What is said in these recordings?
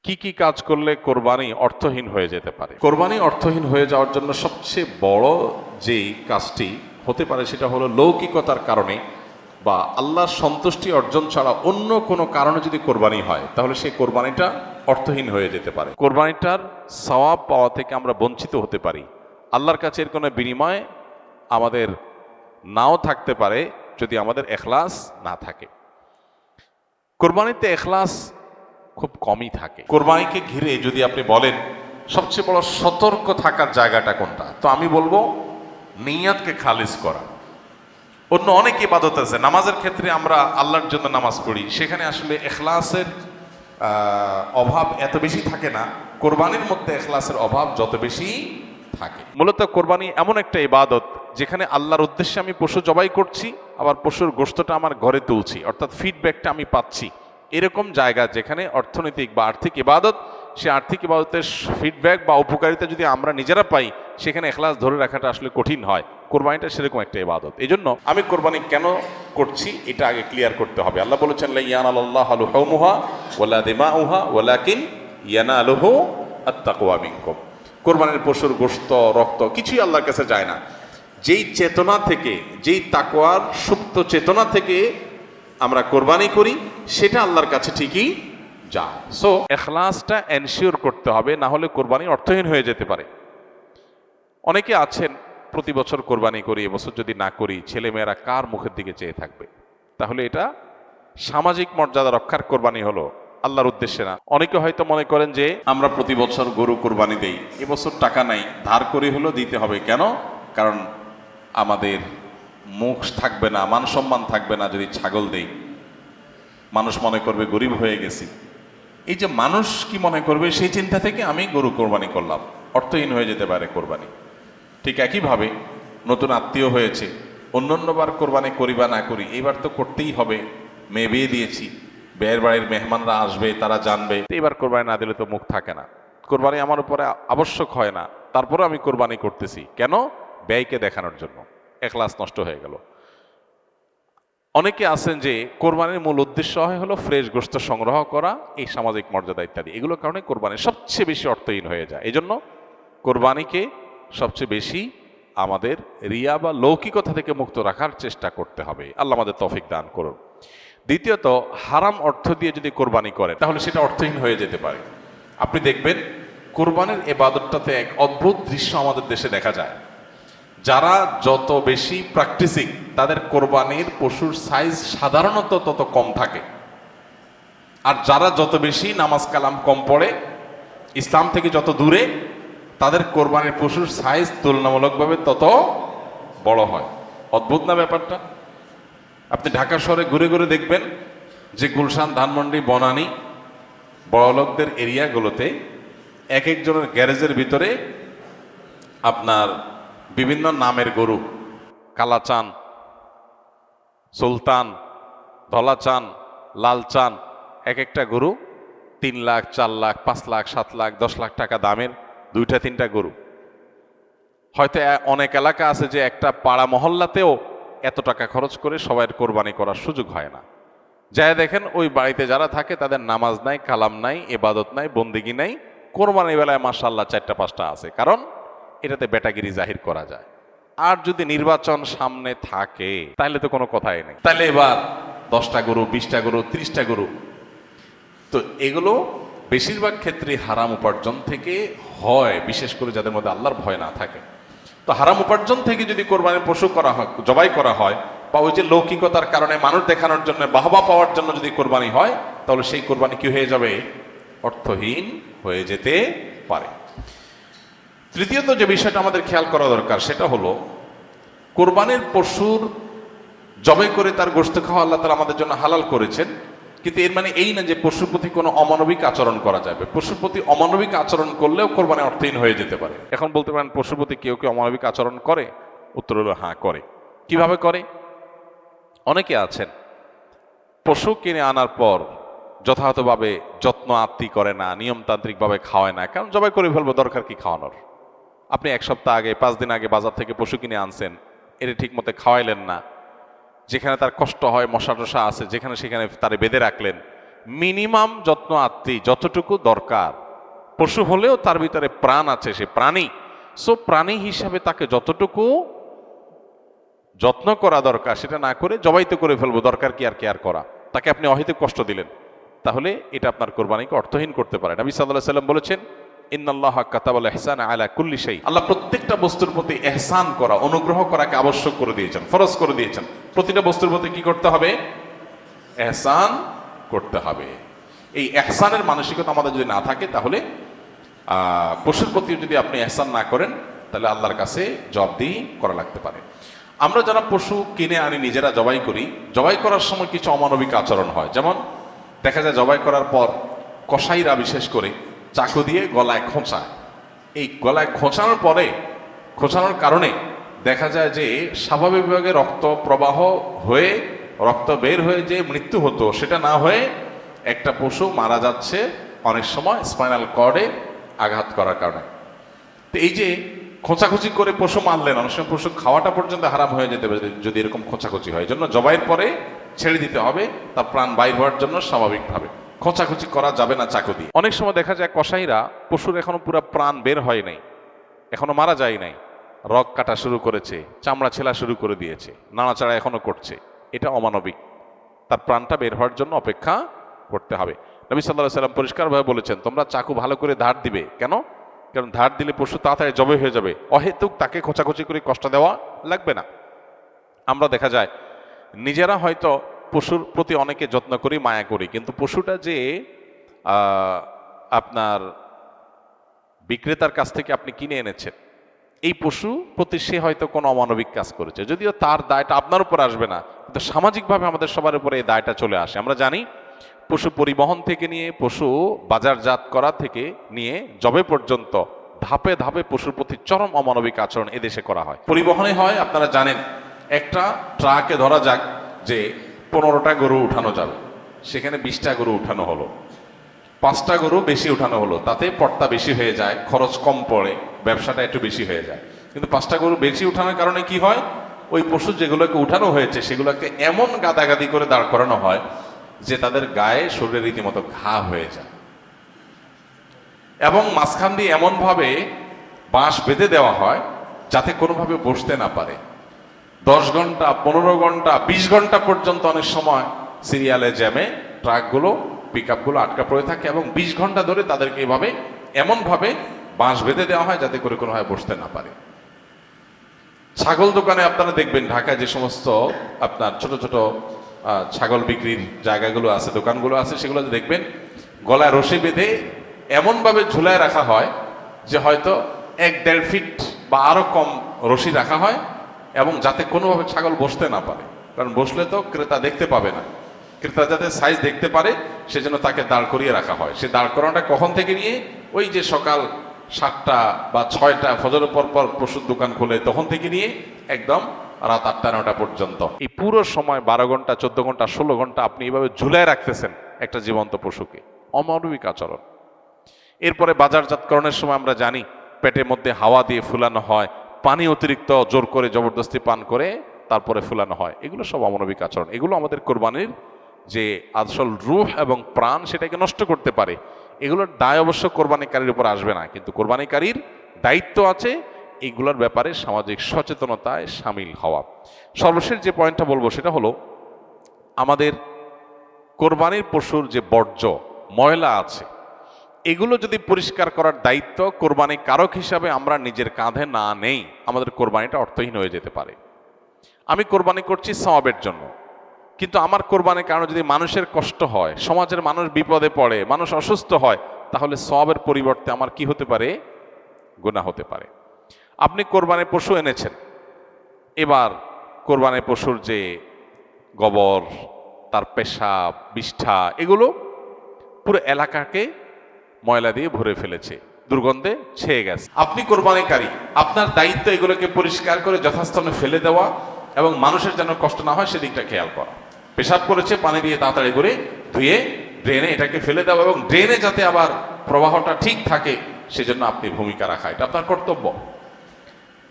কি কি কাজ করলে কোরবানি অর্থহীন হয়ে যেতে পারে? কোরবানি অর্থহীন হয়ে যাওয়ার জন্য সবচেয়ে বড় যে কাজটি হতে পারে সেটা হলো লৌকিকতার কারণে বা আল্লাহর সন্তুষ্টি অর্জন ছাড়া অন্য কোনো কারণে যদি কোরবানি হয় তাহলে সেই কোরবানিটা অর্থহীন হয়ে যেতে পারে। কোরবানিটার সওয়াব পাওয়া থেকে আমরা বঞ্চিত হতে পারি। আল্লাহর কাছে এর কোনো বিনিময় আমাদের নাও থাকতে পারে যদি আমাদের এখলাস না থাকে। কোরবানিতে এখলাস খুব কমই থাকে। কোরবানিকে ঘিরে যদি আপনি বলেন সবচেয়ে বড় সতর্ক থাকার জায়গাটা কোনটা, তো আমি বলবো নিয়াতকে খালিস করা। অন্য অনেক ইবাদত আছে, নামাজের ক্ষেত্রে আমরা আল্লাহর জন্য নামাজ পড়ি, সেখানে আসলে এখলাসের অভাব এত বেশি থাকে না। কোরবানির মধ্যে এখলাসের অভাব যত বেশি থাকে। মূলত কোরবানি এমন একটা ইবাদত যেখানে আল্লাহর উদ্দেশ্যে আমি পশু জবাই করছি, আবার পশুর গোশতটা আমার ঘরে তুলছি, অর্থাৎ ফিডব্যাকটা আমি পাচ্ছি। এরকম জায়গা যেখানে অর্থনৈতিক বা আর্থিক ইবাদত, সে আর্থিক ইবাদতের ফিডব্যাক বা উপকারিতা যদি আমরা নিজেরা পাই, সেখানে এখলাস ধরে রাখাটা আসলে কঠিন হয়। কোরবানিটা সেরকম একটা ইবাদত। এই জন্য আমি কোরবানি কেন করছি এটা আগে ক্লিয়ার করতে হবে। আল্লাহ বলেছেন লা ইয়ানালাল্লাহু লুহুমুহা ওয়ালা দিমাউহা ওয়ালাকিন ইয়ানালুহু আত-তাকওয়া মিনকুম। কোরবানির পশুর গোশত, রক্ত কিছুই আল্লাহর কাছে যায় না। যেই চেতনা থেকে, যেই তাকওয়ার সুপ্ত চেতনা থেকে আমরা কোরবানি করি, সেটা আল্লাহর কাছে ঠিকই যায়। সো এখলাসটা এনশিওর করতে হবে, না হলে কোরবানি অর্থহীন হয়ে যেতে পারে। অনেকে আছেন প্রতি বছর কোরবানি করি, এবছর যদি না করি ছেলেমেয়েরা কার মুখের দিকে চেয়ে থাকবে। তাহলে এটা সামাজিক মর্যাদা রক্ষার কোরবানি হলো, আল্লাহর উদ্দেশ্যে না। অনেকে হয়তো মনে করেন যে আমরা প্রতি বছর গরু কোরবানি দেই, এবছর টাকা নাই, ধার করে হলো দিতে হবে। কেন? কারণ আমাদের মুখ থাকবে না, মান সম্মান থাকবে না যদি ছাগল দেই, মানুষ মনে করবে গরিব হয়ে গেছি। এই যে মানুষ কি মনে করবে সেই চিন্তা থেকে আমি গরু কোরবানি করলাম, অর্থহীন হয়ে যেতে পারে কোরবানি। ঠিক একইভাবে নতুন আত্মীয় হয়েছে, অন্যান্যবার কোরবানি করি বা না করি, এইবার তো করতেই হবে, মেয়ে বিয়ে দিয়েছি, বিয়ের বাড়ির মেহমানরা আসবে, তারা জানবে, এবার কোরবানি না দিলে তো মুখ থাকে না। কোরবানি আমার উপরে আবশ্যক হয় না, তারপরে আমি কোরবানি করতেছি কেন? ব্যয়কে দেখানোর জন্য। এখলাস নষ্ট হয়ে গেল। অনেকে আছেন যে কোরবানির মূল উদ্দেশ্য হলো ফ্রেশ গোশত সংগ্রহ করা, এই সামাজিক মর্যাদা ইত্যাদি, এগুলোর কারণে কোরবানি সবচেয়ে বেশি অর্থহীন হয়ে যায়। এই জন্য কোরবানিকে সবচেয়ে বেশি আমাদের রিয়া বা লৌকিকতা থেকে মুক্ত রাখার চেষ্টা করতে হবে। আল্লাহ আমাদের তৌফিক দান করুন। দ্বিতীয়ত, হারাম অর্থ দিয়ে যদি কোরবানি করেন তাহলে সেটা অর্থহীন হয়ে যেতে পারে। আপনি দেখবেন কোরবানির ইবাদতটাতে এক অদ্ভুত দৃশ্য আমাদের দেশে দেখা যায়। যারা যত বেশি প্র্যাকটিসিং, তাদের কোরবানির পশুর সাইজ সাধারণত তত কম থাকে। আর যারা যত বেশি নামাজ কালাম কম পড়ে, ইসলাম থেকে যত দূরে, তাদের কোরবানির পশুর সাইজ তুলনামূলকভাবে তত বড় হয়। অদ্ভুত না ব্যাপারটা? আপনি ঢাকা শহরে ঘুরে ঘুরে দেখবেন যে গুলশান, ধানমন্ডি, বনানী, বড়লোকদের এরিয়াগুলোতে এক একজনের গ্যারেজের ভিতরে আপনার বিভিন্ন নামের গরু, কালাচান, সুলতান, ধলাচান, লালচান, এক একটা গরু 3 লাখ, 4 লাখ, 5 লাখ, 7 লাখ, 10 লাখ টাকা দামের 2টা 3টা গরু। হয়তো অনেক এলাকা আছে যে একটা পাড়া মহল্লাতেও এত টাকা খরচ করে সবাই কোরবানি করার সুযোগ হয় না। যাই দেখেন ওই বাড়িতে যারা থাকে তাদের নামাজ নাই, কালাম নাই, ইবাদত নাই, বন্দেগী নাই, কোরবানির বেলায় মাশাআল্লাহ 4টা 5টা আছে, কারণ এটাতে বেটাগিরি জাহির করা যায়। আর যদি নির্বাচন সামনে থাকে তাহলে তো কোনো কথাই নেই, তাহলে এবার 10টা গরু, 20টা গরু, 30টা গরু। তো এগুলো বেশিরভাগ ক্ষেত্রে হারাম উপার্জন থেকে হয়, বিশেষ করে যাদের মধ্যে আল্লাহর ভয় না থাকে। তো হারাম উপার্জন থেকে যদি কোরবানির পশু করা হয়, জবাই করা হয়, বা ওই যে লৌকিকতার কারণে মানুষ দেখানোর জন্য, বাহবা পাওয়ার জন্য যদি কোরবানি হয়, তাহলে সেই কোরবানি কি হয়ে যাবে? অর্থহীন হয়ে যেতে পারে। তৃতীয়ত যে বিষয়টা আমাদের খেয়াল করা দরকার সেটা হলো কোরবানির পশুর জবাই করে তার গোশত খাওয়া আল্লাহ তাআলা আমাদের জন্য হালাল করেছেন, কিন্তু এর মানে এই না যে পশুর প্রতি কোনো অমানবিক আচরণ করা যাবে। পশুর প্রতি অমানবিক আচরণ করলেও কোরবানি অর্থহীন হয়ে যেতে পারে। এখন বলতে পারেন পশুর প্রতি কেউ কেউ অমানবিক আচরণ করে? উত্তর হলো হ্যাঁ, করে। কিভাবে করে? অনেকে আছেন পশু কিনে আনার পর যথাযথভাবে যত্ন আত্তি করে না, নিয়মতান্ত্রিকভাবে খাওয়ায় না। কারণ জবাই করে ফেলবো, দরকার কি খাওয়ানোর? আপনি 1 সপ্তাহ আগে, 5 দিন আগে বাজার থেকে পশু কিনে আনছেন, এটা ঠিক মতো খাওয়াইলেন না, যেখানে তার কষ্ট হয়, মশা টশা আছে যেখানে সেখানে তারে বেঁধে রাখলেন, মিনিমাম যত্ন আত্মি যতটুকু দরকার, পশু হলেও তার ভিতরে প্রাণ আছে, সে প্রাণী, সো প্রাণী হিসাবে তাকে যতটুকু যত্ন করা দরকার সেটা না করে জবাই তো করে ফেলবো, দরকার কি আর কেয়ার করা, তাকে আপনি অহেতুক কষ্ট দিলেন, তাহলে এটা আপনার কোরবানিকে অর্থহীন করতে পারে। নবী সাল্লাল্লাহু আলাইহি ওয়াসাল্লাম বলেছেন, ইন্নাল্লাহা কাতাবাল ইহসানা আলা কুল্লি শাই, আল্লাহ প্রত্যেকটা বস্তুর প্রতি ইহসান করা, অনুগ্রহ করাকে আবশ্যক করে দিয়েছেন, ফরজ করে দিয়েছেন। প্রতিটা বস্তুর প্রতি কি করতে হবে? ইহসান করতে হবে। এই ইহসানের মানসিকতা আমাদের যদি না থাকে, তাহলে পশুর প্রতি যদি আপনি ইহসান না করেন, তাহলে আল্লাহর কাছে জবাবদিহি করা লাগতে পারে। আমরা যারা পশু কিনে আনি, নিজেরা জবাই করি, জবাই করার সময় কিছু অমানবিক আচরণ হয়। যেমন দেখা যায় জবাই করার পর কসাইরা বিশেষ করে চাকু দিয়ে গলায় খোঁচায়। এই গলায় খোঁচানোর পরে, খোঁচানোর কারণে দেখা যায় যে স্বাভাবিকভাবে রক্ত প্রবাহ হয়ে, রক্ত বের হয়ে যে মৃত্যু হতো, সেটা না হয়ে একটা পশু মারা যাচ্ছে অনেক সময় স্পাইনাল কর্ডে আঘাত করার কারণে। তো এই যে খোঁচাখুচি করে পশু মারলেন, অনেক সময় পশু খাওয়াটা পর্যন্ত হারাম হয়ে যেতে পারে যদি এরকম খোঁচাখুচি হয়। এই জন্য জবাইয়ের পরে ছেড়ে দিতে হবে, তার প্রাণ বাইর হওয়ার জন্য স্বাভাবিকভাবে। খোঁচাখুচি করা যাবে না চাকু দিয়ে। অনেক সময় দেখা যায় কসাইরা পশুর এখনো পুরো প্রাণ বের হয় নাই, এখনো মারা যায় নাই, রগ কাটা শুরু করেছে, চামড়া ছেলা শুরু করে দিয়েছে, নাড়াচাড়া এখনো করছে, এটা অমানবিক। তার প্রাণটা বের হওয়ার জন্য অপেক্ষা করতে হবে। নবী সাল্লাল্লাহু আলাইহি ওয়াসাল্লাম পরিষ্কারভাবে বলেছেন, তোমরা চাকু ভালো করে ধার দিবে। কেন? কারণ ধার দিলে পশু তাড়াতাড়ি জবাই হয়ে যাবে, অহেতুক তাকে খোঁচাখুচি করে কষ্ট দেওয়া লাগবে না। আমরা দেখা যায় নিজেরা হয়তো পশুর প্রতি অনেকে যত্ন করি, মায়া করি, কিন্তু পশুটা যে আপনার বিক্রেতার কাছ থেকে আপনি কিনে এনেছেন, এই পশু প্রতি সে হয়তো কোনো অমানবিক কাজ করেছে, যদিও তার দায়টা আপনার উপর আসবে না, কিন্তু সামাজিকভাবে আমাদের সবার উপরে এই দায়টা চলে আসে। আমরা জানি পশু পরিবহন থেকে নিয়ে, পশু বাজারজাত করা থেকে নিয়ে জবে পর্যন্ত ধাপে ধাপে পশুর প্রতি চরম অমানবিক আচরণ এদেশে করা হয়। পরিবহনে হয়, আপনারা জানেন, একটা ট্রাকে ধরা যাক যে 15টা গরু উঠানো যাবে, সেখানে 20টা গরু উঠানো হলো, 5টা গরু বেশি উঠানো হলো, তাতে পড়তা বেশি হয়ে যায়, খরচ কম পড়ে, ব্যবসাটা একটু বেশি হয়ে যায়। কিন্তু 5টা গরু বেশি উঠানোর কারণে কি হয়? ওই পশু যেগুলোকে উঠানো হয়েছে সেগুলোকে এমন গাদাগাদি করে দাঁড় করানো হয় যে তাদের গায়ে, শরীরে রীতিমতো ঘা হয়ে যায়, এবং মাঝখান দিয়ে এমনভাবে বাঁশ বেঁধে দেওয়া হয় যাতে কোনোভাবে বসতে না পারে। 10 ঘন্টা, 15 ঘন্টা, 20 ঘন্টা পর্যন্ত অনেক সময় সিরিয়ালে জ্যামে ট্রাকগুলো, পিকআপগুলো আটকা পড়ে থাকে, এবং 20 ঘন্টা ধরে তাদেরকে এইভাবে এমনভাবে বাঁশ বেঁধে দেওয়া হয় যাতে করে কোনোভাবে বসতে না পারে। ছাগল দোকানে আপনারা দেখবেন, ঢাকায় যে সমস্ত আপনার ছোট ছোট ছাগল বিক্রির জায়গাগুলো আছে, দোকানগুলো আছে, সেগুলো দেখবেন গলায় রশি বেঁধে এমনভাবে ঝুলায় রাখা হয় যে হয়তো 1-1.5 ফিট বা আরো কম রশি রাখা হয়, এবং যাতে কোনোভাবে ছাগল বসতে না পারে, কারণ বসলে তো ক্রেতা দেখতে পাবে না। ক্রেতা যাতে সাইজ দেখতে পারে সেজন্য তাকে দাঁড় করিয়ে রাখা হয়। সে দাঁড় করানোটা কখন থেকে নিয়ে, ওই যে সকাল 7টা বা 6টা ফজরের পর পর পশুর দোকান খোলে তখন থেকে নিয়ে একদম রাত 8টা-9টা পর্যন্ত, এই পুরো সময় 12 ঘন্টা, 14 ঘন্টা, 16 ঘন্টা আপনি এইভাবে ঝুলায় রাখতেছেন একটা জীবন্ত পশুকে। অমানবিক আচরণ। এরপরে বাজারজাতকরণের সময় আমরা জানি পেটের মধ্যে হাওয়া দিয়ে ফুলানো হয়, পানি অতিরিক্ত জোর করে জবরদস্তি পান করে তারপরে ফুলানো হয়, এগুলো সব অমানবিক আচরণ। এগুলো আমাদের কোরবানির যে আসল রূহ এবং প্রাণ সেটাকে নষ্ট করতে পারে। এগুলোর দায় অবশ্য কোরবানিকারীর উপর আসবে না, কিন্তু কোরবানিকারীর দায়িত্ব আছে এইগুলোর ব্যাপারে সামাজিক সচেতনতায় সামিল হওয়া। সর্বশেষ যে পয়েন্টটা বলবো সেটা হলো, আমাদের কোরবানির পশুর যে বর্জ্য ময়লা আছে, এগুলো যদি পরিষ্কার করার দায়িত্ব কোরবানি কারক হিসাবে আমরা নিজের কাঁধে না নেই, আমাদের কোরবানিটা অর্থহীন হয়ে যেতে পারে। আমি কোরবানি করছি সওয়াবের জন্য, কিন্তু আমার কোরবানির কারণে যদি মানুষের কষ্ট হয়, সমাজের মানুষ বিপদে পড়ে, মানুষ অসুস্থ হয়, তাহলে সওয়াবের পরিবর্তে আমার কি হতে পারে? গুনাহ হতে পারে। আপনি কোরবানির পশু এনেছেন, এবার কোরবানির পশুর যে গোবর, তার পেশাব, বিষ্ঠা, এগুলো পুরো এলাকাকে ময়লা দিয়ে ভরে ফেলেছে, দুর্গন্ধে ছেয়ে গেছে। আপনি কোরবানিকারী, আপনার দায়িত্ব এগুলোকে পরিষ্কার করে যথাস্থানে ফেলে দেওয়া এবং মানুষের যেন কষ্ট না হয় সেদিকটা খেয়াল করা। পেশাব করেছে, পানি দিয়ে তাড়াতাড়ি করে ধুয়ে ড্রেনে এটাকে ফেলে দেওয়া, এবং ড্রেনে যাতে আবার প্রবাহটা ঠিক থাকে সেজন্য আপনি ভূমিকা রাখা, এটা আপনার কর্তব্য।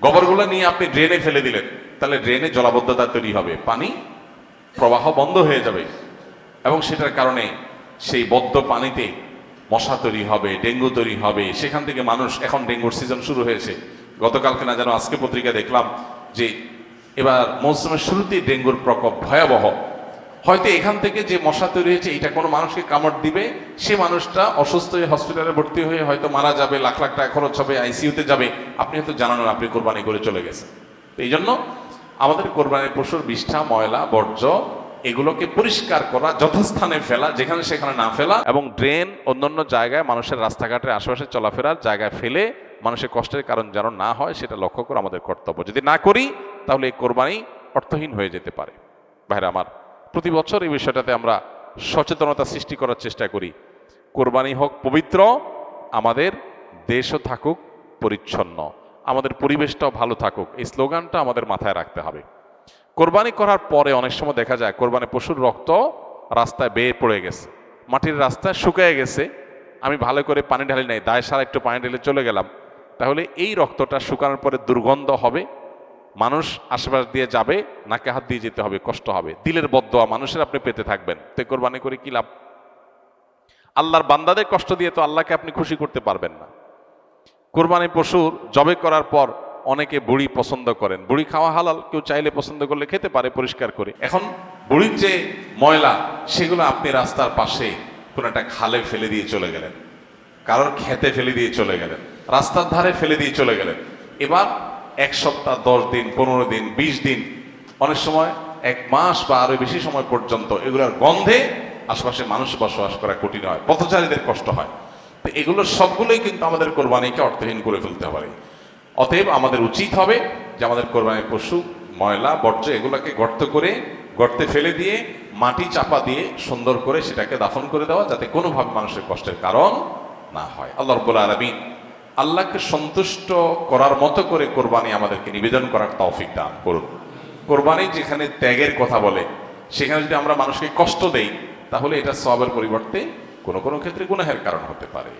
গোবরগুলো নিয়ে আপনি ড্রেনে ফেলে দিলেন, তাহলে ড্রেনে জলাবদ্ধতা তৈরি হবে, পানি প্রবাহ বন্ধ হয়ে যাবে, এবং সেটার কারণে সেই বদ্ধ পানিতে মশা তৈরি হবে, ডেঙ্গু তৈরি হবে, সেখান থেকে মানুষ, এখন ডেঙ্গুর সিজন শুরু হয়েছে, গতকালকে না যেন আজকে পত্রিকা দেখলাম যে এবার মৌসুমের শুরুতেই ডেঙ্গুর প্রকোপ ভয়াবহ। হয়তো এখান থেকে যে মশা তৈরি হয়েছে এটা কোনো মানুষকে কামড় দিবে, সে মানুষটা অসুস্থ হয়ে হসপিটালে ভর্তি হয়ে হয়তো মারা যাবে, লাখ লাখ টাকা খরচ হবে, আইসিইউতে যাবে, আপনি হয়তো জানান না আপনি কোরবানি করে চলে গেছেন। এই জন্য আমাদের কোরবানির পশুর বিষ্ঠা, ময়লা, বর্জ্য এগুলোকে পরিষ্কার করা, যথাস্থানে ফেলা, যেখানে সেখানে না ফেলা, এবং ড্রেন অন্যান্য জায়গায় মানুষের রাস্তাঘাটের আশেপাশে চলাফেরার জায়গায় ফেলে মানুষের কষ্টের কারণ যেন না হয় সেটা লক্ষ্য করা আমাদের কর্তব্য। যদি না করি তাহলে এই কোরবানি অর্থহীন হয়ে যেতে পারে। ভাইরা আমার, প্রতি বছর এই বিষয়টাতে আমরা সচেতনতা সৃষ্টি করার চেষ্টা করি। কোরবানি হোক পবিত্র, আমাদের দেশও থাকুক পরিচ্ছন্ন, আমাদের পরিবেশটাও ভালো থাকুক, এই স্লোগানটা আমাদের মাথায় রাখতে হবে। কোরবানি করার পরে অনেক সময় দেখা যায় কোরবানি পশুর রক্ত রাস্তায় বেয়ে পড়ে গেছে, মাটির রাস্তায় শুকিয়ে গেছে, আমি ভালো করে পানি ঢালি নাই, দায় সারা একটু পানি ঢেলে চলে গেলাম, তাহলে এই রক্তটা শুকানোর পরে দুর্গন্ধ হবে, মানুষ আশেপাশ দিয়ে যাবে, নাকে হাত দিয়ে যেতে হবে, কষ্ট হবে, দিলের বদদোয়া মানুষের আপনি পেতে থাকবেন। তো কোরবানি করে কি লাভ? আল্লাহর বান্দাদের কষ্ট দিয়ে তো আল্লাহকে আপনি খুশি করতে পারবেন না। কোরবানি পশুর জবে করার পর অনেকে বুড়ি পছন্দ করেন, বুড়ি খাওয়া হালাল, কেউ চাইলে পছন্দ করলে খেতে পারে পরিষ্কার করে। এখন বুড়ির যে ময়লা সেগুলো আপনি রাস্তার পাশে কোন একটা খালে ফেলে দিয়ে চলে গেলেন, কারোর খেতে ফেলে দিয়ে চলে গেলেন, রাস্তার ধারে ফেলে দিয়ে চলে গেলেন। এবার 1 সপ্তাহ, 10 দিন, 15 দিন, 20 দিন, অনেক সময় 1 মাস বা আরো বেশি সময় পর্যন্ত এগুলোর গন্ধে আশপাশে মানুষ বসবাস করা কঠিন হয়, পথচারীদের কষ্ট হয়। তো এগুলো সবগুলোই কিন্তু আমাদের কোরবানিকে অর্থহীন করে ফেলতে পারে। অতএব আমাদের উচিত হবে যে আমাদের কোরবানির পশু ময়লা, বর্জ্য এগুলোকে গর্তে ফেলে দিয়ে মাটি চাপা দিয়ে সুন্দর করে সেটাকে দাফন করে দেওয়া, যাতে কোনোভাবে মানুষের কষ্টের কারণ না হয়। আল্লাহ রাব্বুল আলামিন আল্লাহকে সন্তুষ্ট করার মতো করে কোরবানি আমাদেরকে নিবেদন করার তৌফিক দান করুন। কোরবানি যেখানে ত্যাগের কথা বলে, সেখানে যদি আমরা মানুষকে কষ্ট দেই তাহলে এটা সওয়াবের পরিবর্তে কোনো কোনো ক্ষেত্রে গুনাহের কারণ হতে পারে।